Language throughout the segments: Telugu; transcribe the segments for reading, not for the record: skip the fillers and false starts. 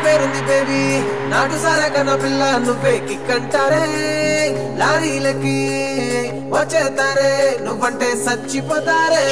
పేరుంది బేబీ నాటు సారా కన్నా పిల్ల నువ్వే కిక్కంటారే లారీలకి వచ్చేతారే నువ్వంటే చచ్చిపోతారే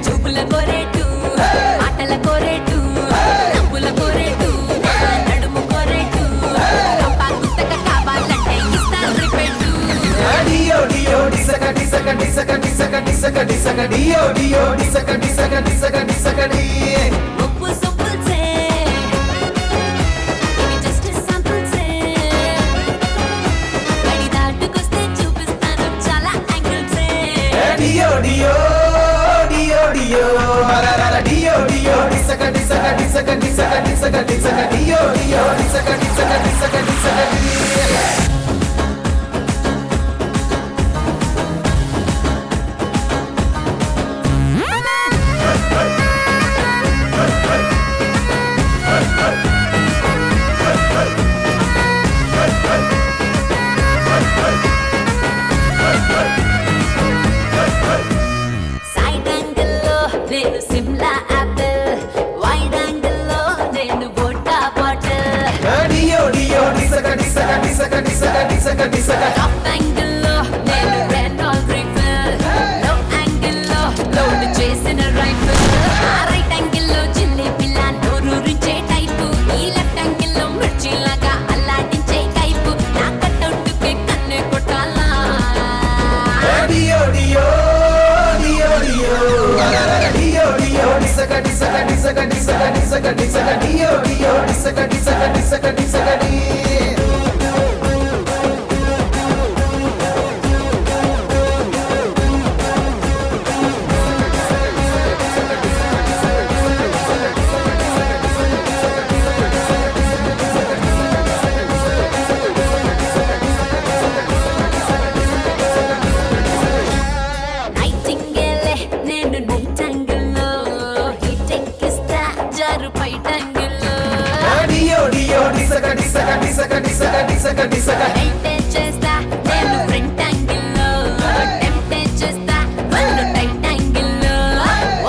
చూపుల కోరేటు ఆటల కోరేటు నవ్వుల కోరేటు నడుము కోరేటు గుత్తక కావాలంటే ఇస్తాను రిపెట్టు ఉప్పు సొప్పుల్సే ఇవి జస్ట్ శాంపుల్సే గడి దాటుకొస్తే చూపిస్తాను చాలా యాంగిల్సే డియో డియో డియో డియో హరరర డియో డియో డిసక డిసక డిసక డిసక డిసక డిసక డియో డియో డిసక డిసక డిసక డిసక సైడ్ యాంగిల్ లో నేను సిమ్లా యాపిల్ వైడ్ యాంగిల్ లో నేను వోడ్కా బాటిల్ డియో డియో డిసక డిసక డిసక డిసక డిసక డిసక టాప్ యాంగిల్ లో నేను రెనాల్డ్ రైఫిల్ లో యాంగిల్ లో లోడ్ చేసిన రైఫిల్ రైట్ యాంగిల్ లో జిల్లీ పిల్ల నోరూరించే టైపు ఈ లెఫ్ట్ యాంగిల్ లో మిర్చిలాగా అల్లాడించే టైపు నా కట్అవుట్ కే కన్నే కొట్టాలా డియో డియో డియో డియో డియో డియో డిసక డిసక డిసక డిసక డిసక డిసక డియో డియో డిసక డిసక డిసక డిసక నైటింగేలే నేను నైట్ యాంగిల్ లో హిట్ ఎక్కిస్తా జారు పైట యాంగిల్ లో డియో డియో డిసక డిసక డిసక డిసక డిసక డిసక టైట్ చేస్తా నేను ఫ్రంట్ యాంగిల్ లో టెంప్ట్ చేస్తా వాళ్ళు టైట్ యాంగిల్ లో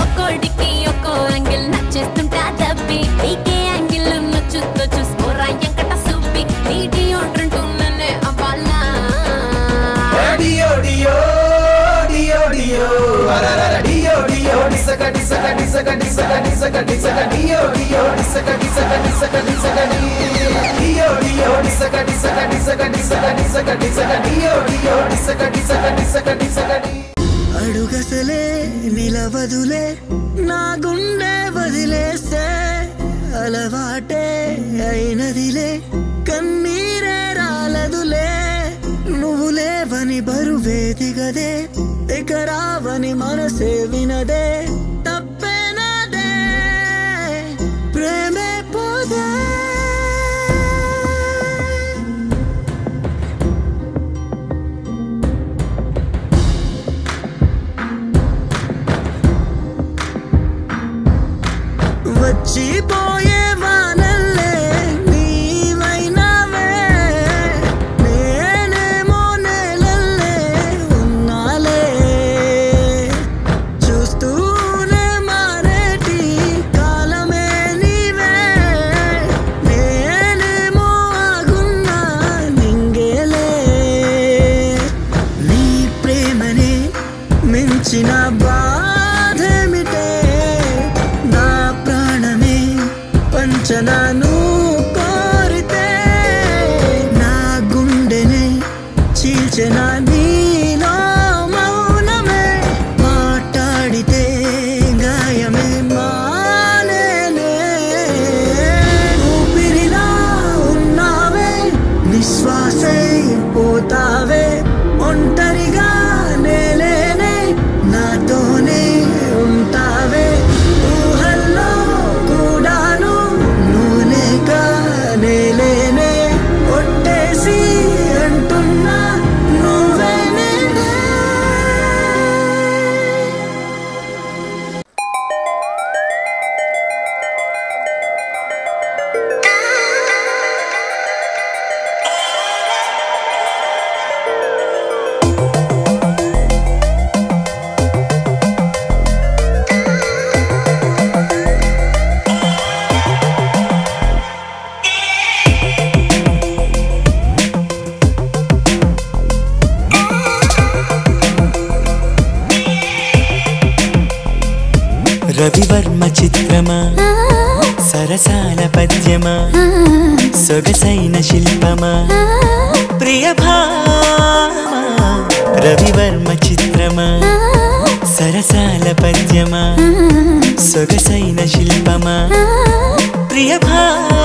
ఒక్కోడికి ఒక్కో యాంగిల్ నచ్చేస్తుంటా దబ్బి నీకే యాంగిల్ నచ్చుతో చూసుకోరా ఎంకట సూపి నీ డియోడ్రంటూనే అవ్వాలా డియో డియో డియో డియో హరరర డియో డియో డిసక డిసక డిసక డిసక డిసక డిసక డియో డియో డిసక డిసక డిసక డిసక డియో డియో డిసక డిసక డిసక డిసక డిసక డిసక డియో డియో డిసక డిసక డిసక డిసక అడుగసలే నిలవదులే నా గుండె వదిలేస్తే అలవాటే అయినదిలే కన్నీరే రాలదులే నువ్వు లేవని బరువే దిగదే ఇక రావని మనసే వినదే తప్పేనాదే ప్రేమే పోదే వచ్చిపోయే వానల్లే నీవైనావే నేనేమో నేలల్లే ఉన్నాలే చూస్తూ సొగసైన శిల్పమా ప్రియ భామా రవివర్మ చిత్రమా సరసాల పద్యమా సొగసైన శిల్పమా ప్రియ భామా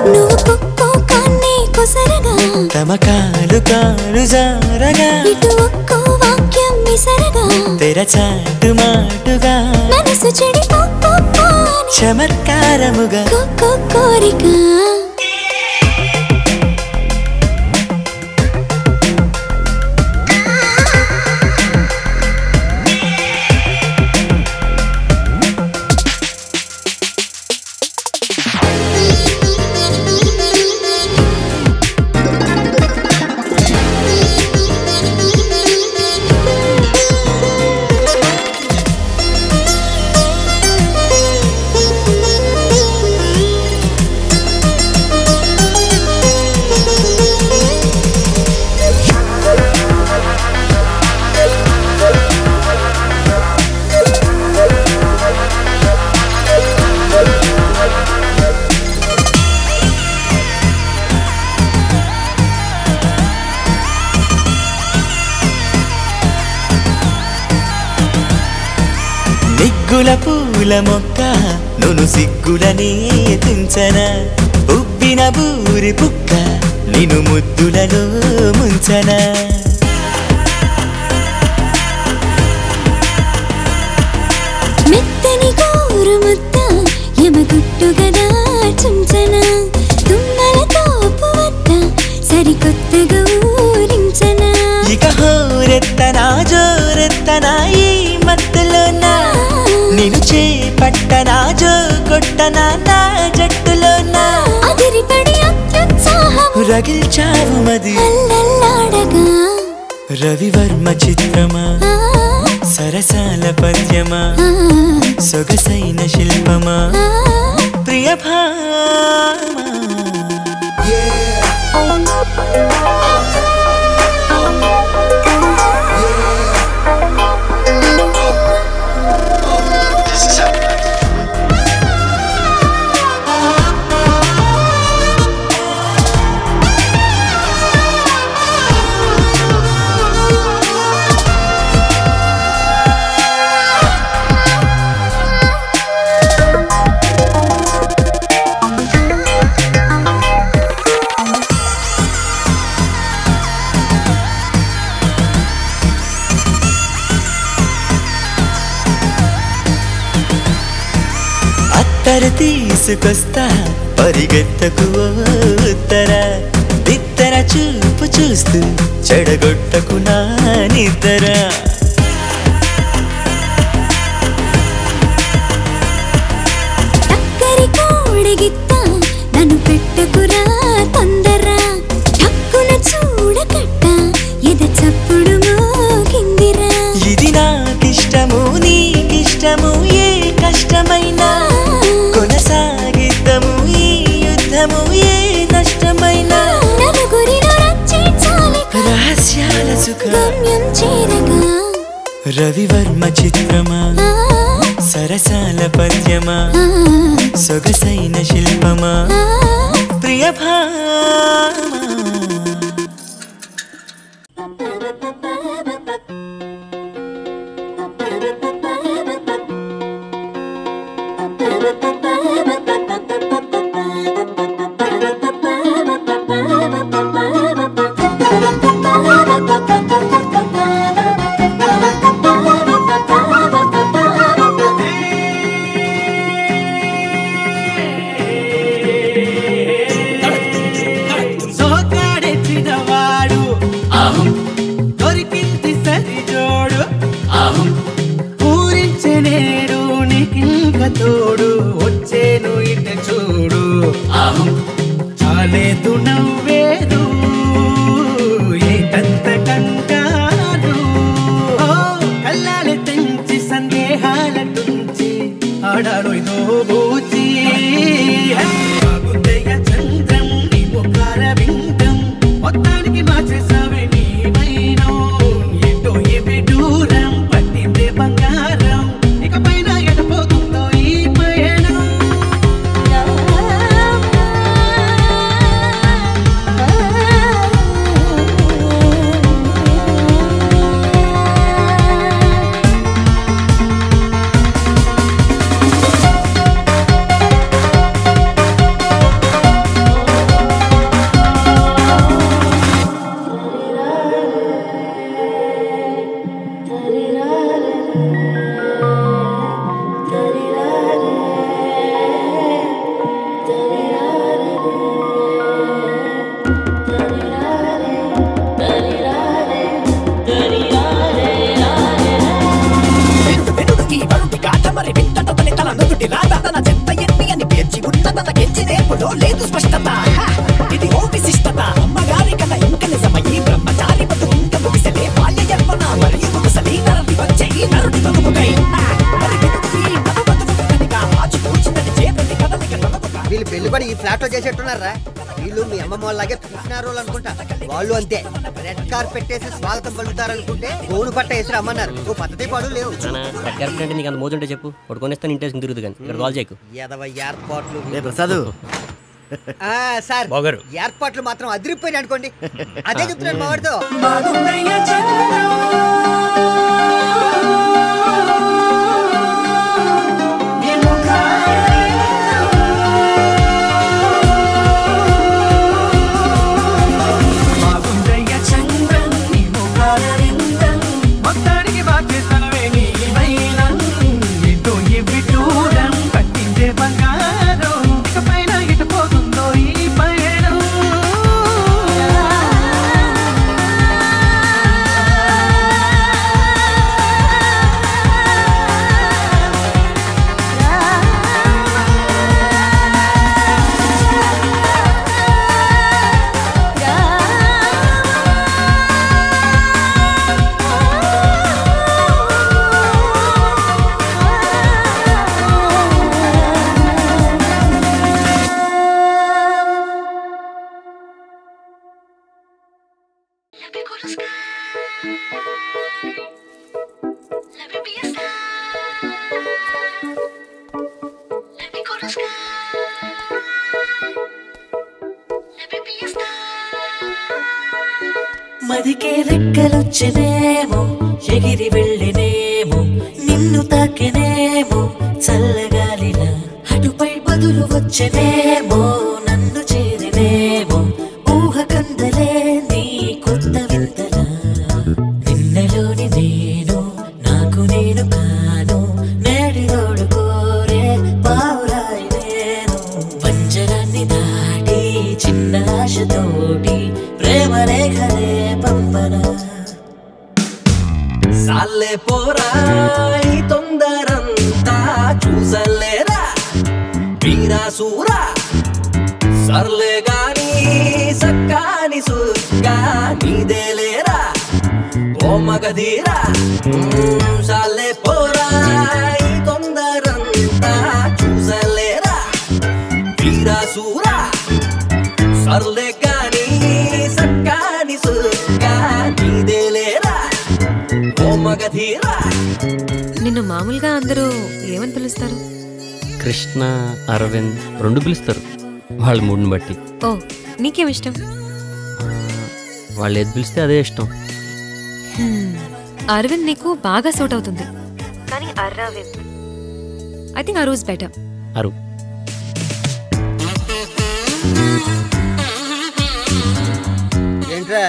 నువ్వు కుక్కో కన్నే కొసరగా తమ కాలు కాలు జారగా ఇటు ఒక్కో వాక్యం విసరగా తెరచాటు మాటుగా మనసు చెడి చమత్కారముగా కోరిక సిగ్గుల పూల మొక్క నును సిగ్గులనే తుంచనా ఉబ్బిన బూరి పుక్క నిను ముద్దులలో ముంచనా మెత్తని గోరు ముద్ద యమగుట్టుగా చుంచనా తుమ్మలతో పువ్వత్త సరికొత్తగా ఊరించనా ఇక హోరెత్తనా జోరెత్తనా ఈ మత్తులోనా నిన్ను చేపట్టనా జో కొట్టనా నా జట్టులోనా అదిరిపడి అత్యుత్సాహం రగిల్చావు మది అల్లల్లాడగా రవివర్మ చిత్రమా సరసాల పద్యమా సొగసైన శిల్పమా ప్రియ భామా తీసుకొస్తా పరిగెత్తకు ఉత్తర బిత్తర చూపు చూస్తూ చెడగొట్టకు నా నిద్ర టక్కరి కోడిగిత్త నన్ను పెట్టకురా తొందర టక్కున చూడకట్ట ఎద చప్పుడు మోగిందిరా ఇది నాకిష్టము నీకిష్టము ఏ కష్టమైనా కొనసాగిద్దము ఈ యుద్ధము ఏ నష్టమైనా నలుగురిలో రచించాలి రహస్యాల సుఖ గమ్యం చేరగా రవివర్మ చిత్రమా సరసాల పద్యమా సొగసైన శిల్పమా ప్రియ భామా తోడు వచ్చేను ఇట చూడు చాలేదు నవ్వేరు ఏకంత కంగారు కళ్ళాలి తెంచి సందేహాల తుంచి ఆడాడు ఇదో బూచి బాగుందయ్య చంద్రం నీ ముఖార విందం మొత్తానికి మార్చేసావే నీ మైనం ఎటో ఏమి దూరం పట్టిందే బంగారం ఇక పైన ఎటపోతుందో ఈ పయనం టేపులో లేదు స్పష్టత ఇది ఓ విశిష్టత అమ్మగారి కథ ఇంక నిజమయ్యి బ్రహ్మచారి బతుకు ఇంక ముగిసలే బాల్య యవ్వన మరియు ముగిసలి నరుడి వచ్చే ఈ నరుడి బతుకుకై మరి బతుకుకి మధు బతుకు కనిక ఆచి కూర్చున్నది చేతుడి కదలిక నలుగుక వీళ్ళు పెళ్లి కూడా ఈ ఫ్లాట్ లో చేసేట్టున్నారా వీళ్ళు మీ అమ్మమ్మ వాళ్ళలాగే చూసినారు అనుకుంటా వాళ్ళు అంతే రెడ్ కార్పెట్ పెట్టేసి స్వాగతం పలుకుతారనుకుంటే గోను పట్ట వేసి రమ్మన్నారు ఓ పద్ధతి పాడు లేవు రెడ్ కార్పెట్ అంటే నీకు అంత మోజుంటే చెప్పు కొనుక్కొనిస్తాను ఇంటేసి తిరుగుతుంది కానీ ఇక్కడ కాల్ చేయకు ఏర్పాట్లు ప్రసాద్ సార్ ఏర్పాట్లు మాత్రం అదిరిపోయి అనుకోండి అదే చెప్తున్నాను మా వాడితో మదికే రెక్కలొచ్చనేమో ఎగిరి వెళ్ళినేమో నిన్ను తాకెనేమో చల్లగాలిలా అటుపై బదులు వచ్చనేమో నన్ను చేరినేమో ఊహ కందలే నీ కొత్త వింతలా నిన్నలోని నేను నాకు నేను కాను నేడిలోడు కోరే పావురాయి నేను పంజరాన్ని దాటి చిన్న ఆశతోటి ప్రేమ రేఖలే పంపన సాల్లే పోరా ఈ తొందరంతా చూసలేరా వీరాసూరా సర్లే గాని సక్కాని సుక్కా నీదేలేరా ఓ మగధీరా సాల్లే పోరా ఈ తొందరంతా చూసలేరా వీరాసూరా సర్లే గాని సక్కాని సుక్కా నీదేలేరా ఓ మగధీరా. నిన్ను మామూలుగా అందరూ ఏమని పిలుస్తారు? కృష్ణ, అరవింద్ రెండు పిలుస్తారు వాళ్ళ మూడుని బట్టి. ఓ, నీకేం ఇష్టం? వాళ్ళు ఏది పిలిస్తే అదే ఇష్టం. అరవింద్ నీకు బాగా సూట్ అవుతుంది. కానీ అరవింద్ ఐ థింక్ అరుస్ బెటర్. అరు ఏంట్రా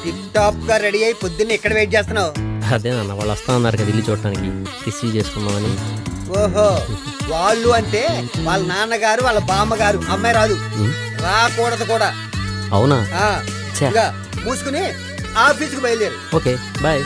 టిప్ టాప్ గా రెడీ అయి పొద్దున్న ఎక్కడ వెయిట్ చేస్తున్నావు? అదే నాన్న వాళ్ళు వస్తా ఉన్నారు కదా ఇల్లు చూడటానికి, రిసీవ్ చేసుకున్నామని. ఓహో, వాళ్ళు అంటే వాళ్ళ నాన్నగారు వాళ్ళ బామ్మగారు, అమ్మాయి రాదు, రాకూడదు కూడా. అవునా? మూసుకుని ఆఫీస్కి బయలుదేరు. Okay bye.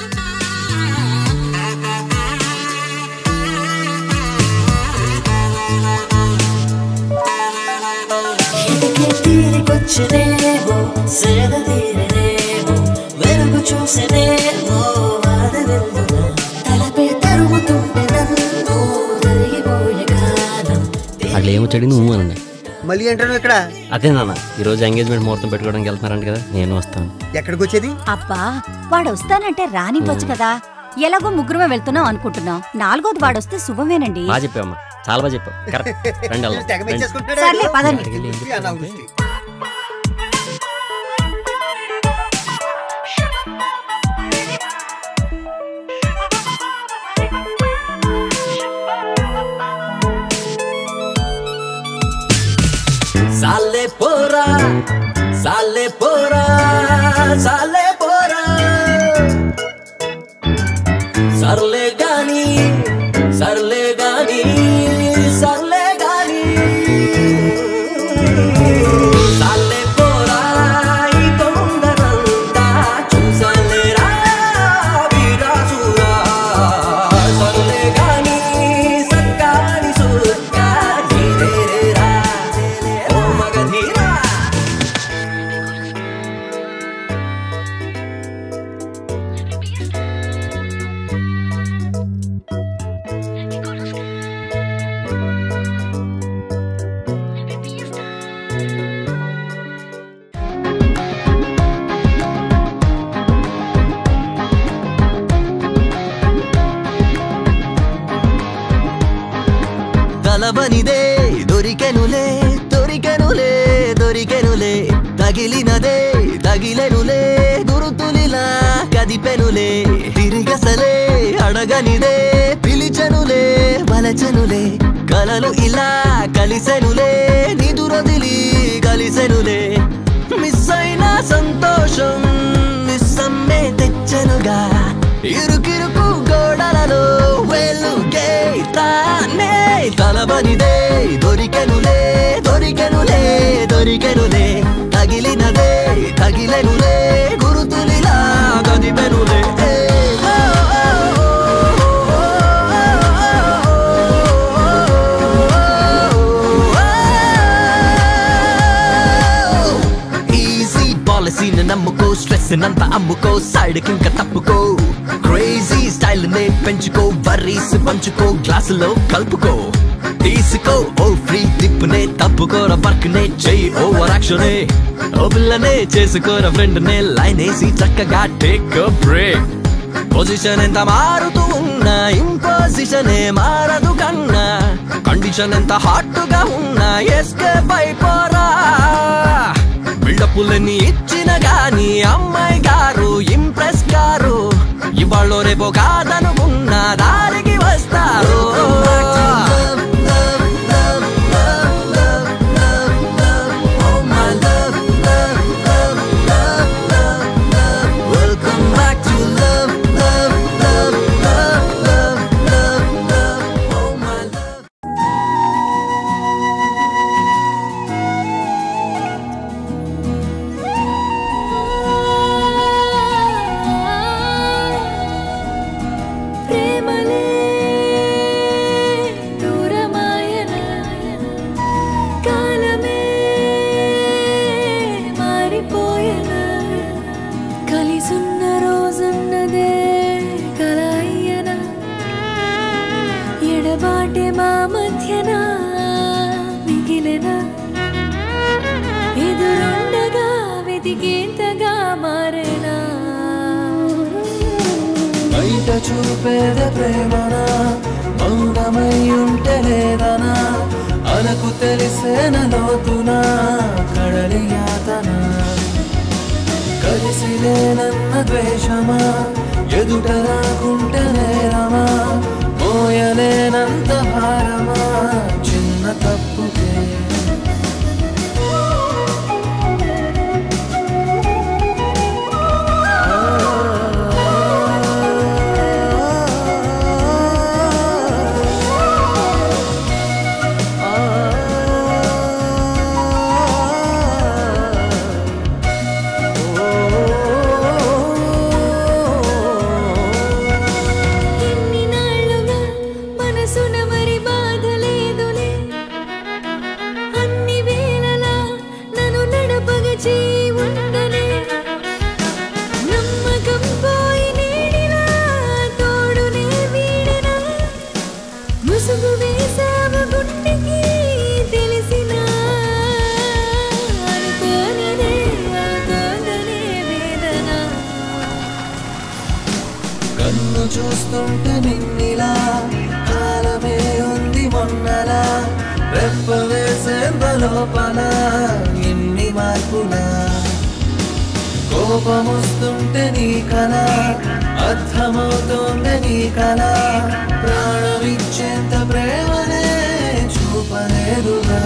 తీరికొచ్చినేమో సేద తీరనేమో వెలుగు చూసినేమో వాదవెల్లున తలపే తరుముతుంటే నన్ను తిరిగిపోయే కాలం. అట్లా ఏమొచ్చాడు నువ్వు అనండి. మళ్ళీ ఏంటాను ఇక్కడ? అదే నాన్న ఈరోజు ఎంగేజ్మెంట్ ముహూర్తం పెట్టుకోవడానికి వెళ్తున్నారంట కదా, నేను వస్తాను. ఎక్కడికి వచ్చేది? అబ్బా వాడు వస్తానంటే రానివ్వచ్చు కదా. ఎలాగో ముగ్గురమే వెళ్తున్నాం అనుకుంటున్నాం, నాలుగోది వాడొస్తే శుభమేనండి. బాగా చెప్పావమ్మా, చాలా బాగా చెప్పావు. సర్లే పదండి. సాల్లే పోరా సాల్లే పోరా సాల్లే పోరా సర్లే గాని సర్లే గాని సర్లే గాని సాల్లే పోరా ఈ తొందరంతా చూసలేరా వీరాసురా సర్లే గాని సక్కాని సుక్కా నీదేరా తలవనిదే దొరికెనులే దొరికెనులే దొరికెనులే తగిలినదే తగిలెనులే గురుతులిలా కదిపెనులే తిరిగసలే అడగనిదే పిలిచెనులే వలచెనులే కలలు ఇలా కలిసెనులే నిదురొదిలి కలిసెనులే మిస్ అయిన సంతోషం మిస్సమ్మే తెచ్చెనుగా ఇరుకిరుకు గోడలలో వెలుగే తానే తలవనిదే దొరికెనులే దొరికెనులే దొరికెనులే తగిలినదే తగిలెనులే గురుతులిలా గదిపెనులే ఈజీ పాలసీని నమ్ముకో స్ట్రెస్ నంతా అమ్ముకో సైడ్ కింక తప్పుకో క్రేజీ స్టైల్ నే పెంచుకో వర్రీస్ పంచుకో గ్లాసులో కలుపుకో తీసుకో ఓ ఫ్రీ టిప్ నే తప్పుకోర వర్క్ నే చెయ్యి ఓవర్ యాక్షనే ఓ పిల్లనే చేసుకోర ఫ్రెండ్ నే లైన్ వేసి చక్కగా టేక్ బ్రేక్ పొజిషన్ ఎంత మారుతూ ఉన్నా ఇంపోజిషన్ ఏ మారదు కన్నా కండిషన్ ఎంత హాట్ గా ఉన్నా ఎస్కేప్ అయిపోరా బిల్డప్పులన్నీ ఇచ్చిన గాని అమ్మాయి గారు ఇంప్రెస్ గారు ఇవాళ రేపో కాదనుకున్న దారికి వస్తారు చూపేద ప్రేమనా మౌనమై ఉంటే లేదనా అలకు తెలిసేన లోతునా కడలి యాతన కలిసిలేనన్న ద్వేషమా ఎదుట రాకుంటే నేరమా మోయలేనంత భారమా చిన్న తప్పుకే చూస్తుంటే నిన్నిలా కాలమే ఉంది మొన్నలా రెప్ప వేసేంత లోపల ఎన్ని మార్పులా కోపమొస్తుంటే నీ కళ అర్థమవుతోంది నీ కళ ప్రాణమిచ్చేంత ప్రేమనే చూపలేదుగా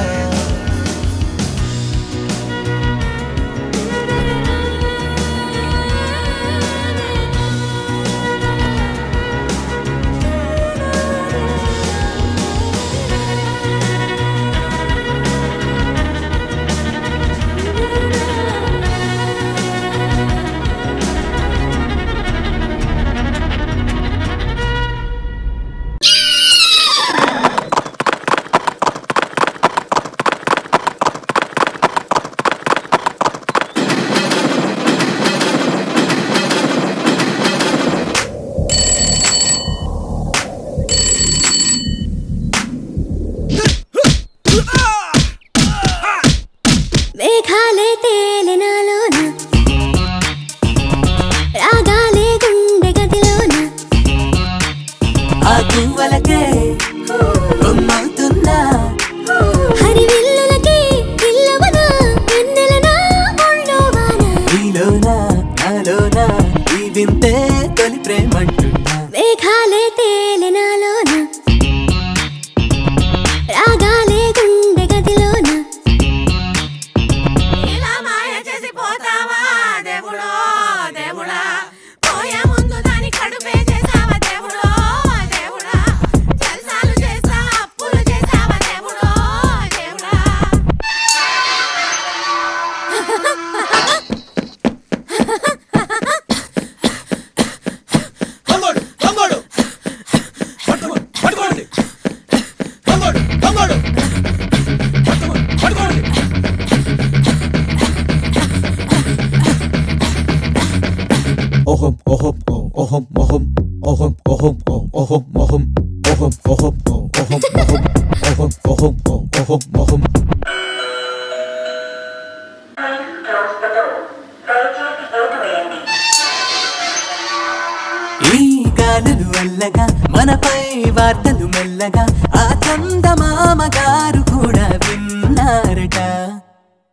గాలులు అల్లగా మనపై వార్తలు మెల్లగా ఆ చందమామ గారు కూడా విన్నారట.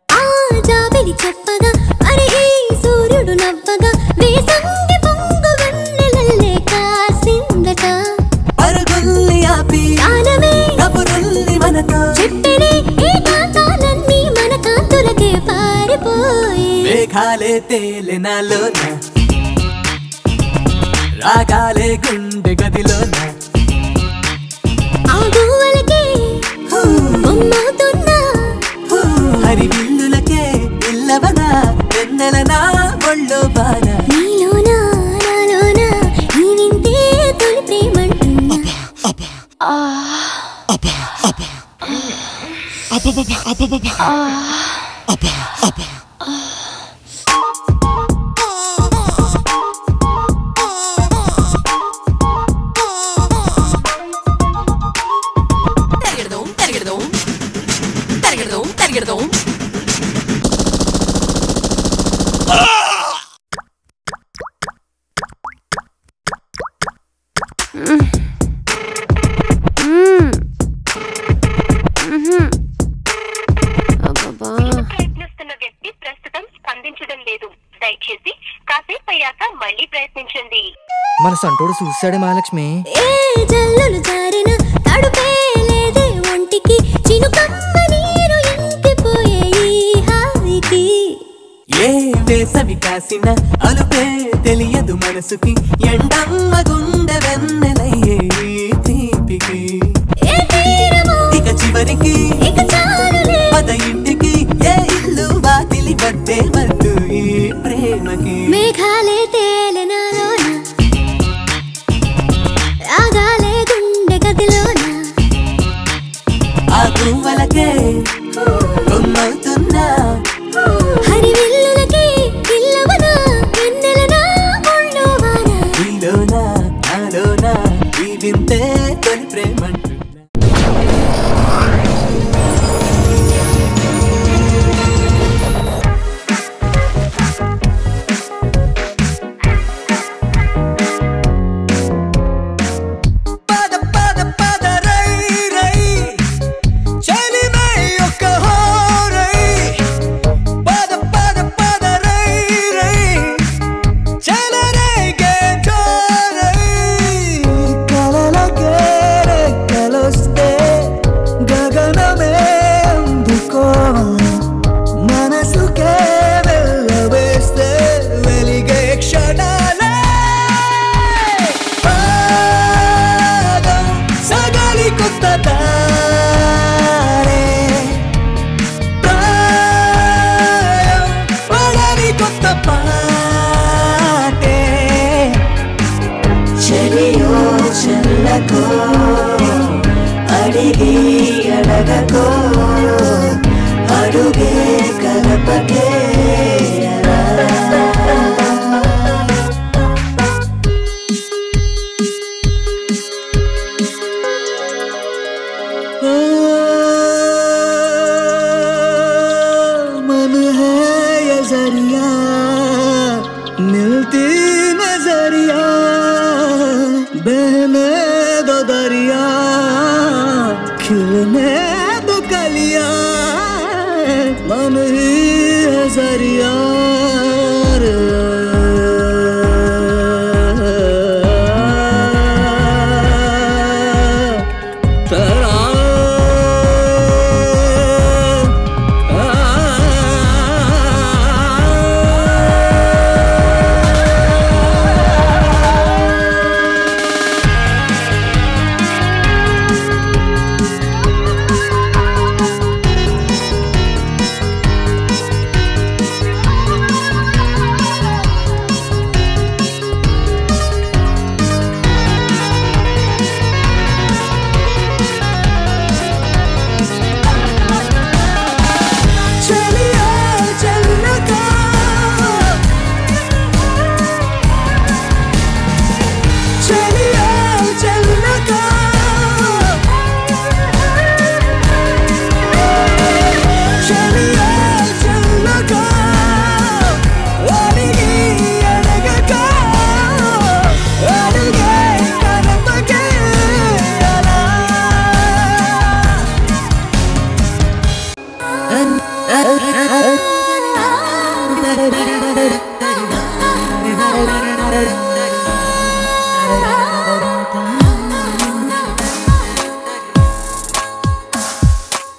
ఆ జాబిలి చెప్పగా అరే సూర్యుడు నవ్వగా వేసంగి పొంగు వెన్నెలల్లే కాసిందట. పరుగుల్ని ఆపి కాలమే కబురుల్ని మనతో చెప్పినే ఈ కాంతాలన్నీ మన కాంతులకే పారిపోయి మేఘాలే తేలె నాలోన రాగాలే గుండె గదిలోన ఆగువలకే బొమ్మవుతున్నా హరివిల్లులకే ఇల్లవనా వెన్నెలనా ఒళ్ళో బాన నీలోనా నాలోనా ఈ వింతే తొలి ప్రేమంటున్నా. ప్రయత్నిస్తున్న వ్యక్తి ప్రస్తుతం స్పందించడం లేదు. దయచేసి కాసేపు అయ్యాక మళ్ళీ ప్రయత్నించండి. మన సంటోడు చూసాడే మహాలక్ష్మి. ఏ జల్లులు జారిన తడుపే లేదే ఒంటికి చినుకమ్మ నీరు ఇంకిపోయే ఈ హాయికి. ఏ వేసవి కాసిన అలుపే తెలియదు మనసుకి ఎండమ్మ గుండె వెన్నెలయ్యే తీపికి. ఏ తీరమో ఇక చివరికి ఇక చాలులే పద ఇంటికి ఏ ఇల్లు వాకిలి వద్దే వద్దు ఈ ప్రేమకి. మేఘాలే తేలె నాలోన రాగాలే గుండె గదిలోన ఆ గువ్వలకే కొమ్మవుతున్నా హరివిల్లులకి ఇల్లవనా వెన్నెలనా ఒళ్ళో వాన నీలోనా నాలోనా ఈ వింతే తొలి ప్రేమంటున్నా. చెలియో చెల్లకో అడిగి అడగకో అడుగే కలపకే मन है ये जरिया मिलती नजरिया बहने दो दरिया खिलने दो कलिया मन ही है जरिया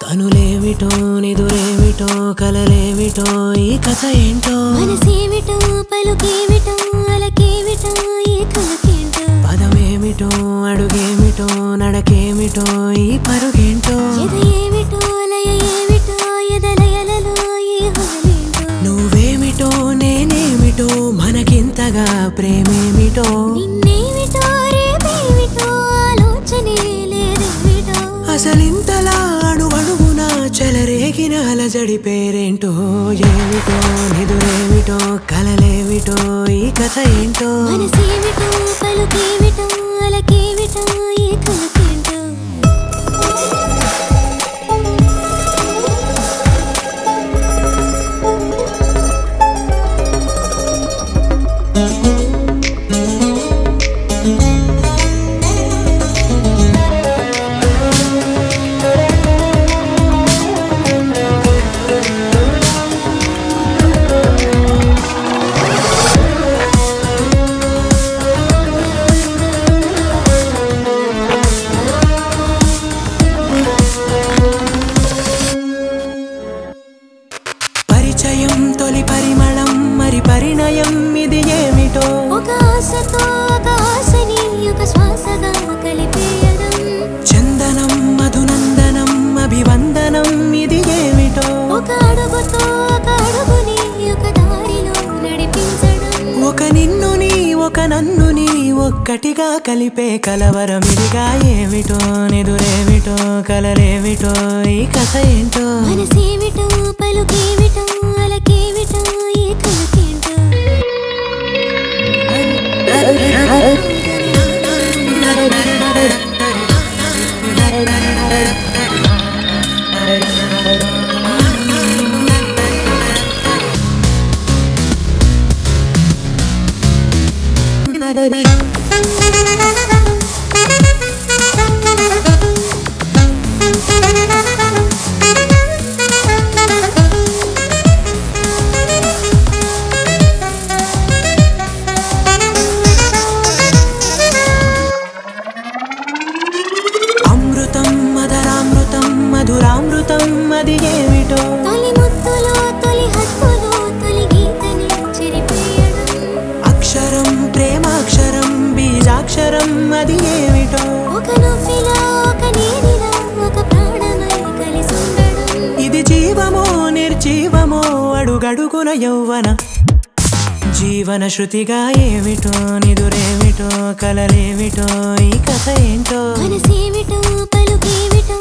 కనులేమిటో నిదురేమిటో కలలేమిటో ఈ కథ ఏంటో మనసేమిటో పలుకేమిటో అలకేమిటో ఈ కలకేంటో పదమేమిటో అడుగేమిటో నడకేమిటో ఈ పరుగేంటో ఎదయేమిటో లయ ఏమిటో ఎదలయలలో ఈ హొగలేంటో నువ్వేమిటో నేనేమిటో మనకింతగా ప్రేమేమిటో నిన్నేమిటో రేపేమిటో ఆలోచనే లేదేమిటో అసలింతలా అణువణువునా చెలరేగిన అలజడి పేరేంటో ఏమిటో నిదురేమిటో కలలేమిటో ఈ కథ ఏంటో మనసేమిటో పలుకేమిటో అలకేమిటో ఈ కలకేంటో పరిచయం తొలి పరిమళం మరి పరిణయం ఇది ఏమిటో ఒక ఆశతో ఒక ఆశని ఒక శ్వాసగా కలిపేయడం చందనం మధునందనం అభివందనం ఇది ఏమిటో ఒక అడుగుతో ఒక అడుగుని ఒక దారిలో నడిపించడం ఒక నిన్నుని ఒక నన్నుని ఒక్కటిగా కలిపే కలవరమిదిగా ఏమిటో నిదురేమిటో కలలేమిటో ఈ కథ ఏంటో మనసేమిటో పలుకేమిటో అలకేమిటో ఈ కలకేంటో అమృతం మధురామృతం మధురామృతం అది ఏమిటో తొలి ముద్దులో తొలి హత్తులో తొలి గీతని చెరిపేయడం అక్షరం ప్రేమాక్షరం బీజాక్షరం అది ఏమిటో ఒక నువ్విలా ఒక నేనిలా ఒక ప్రాణమై కలిసి ఉండడం ఇది జీవమో నిర్జీవమో అడుగడుగున యౌవన జీవన శృతిగా ఏమిటో నిదురేమిటో కలలేమిటో ఈ కథ ఏంటో మనసేమిటో పలుకేమిటో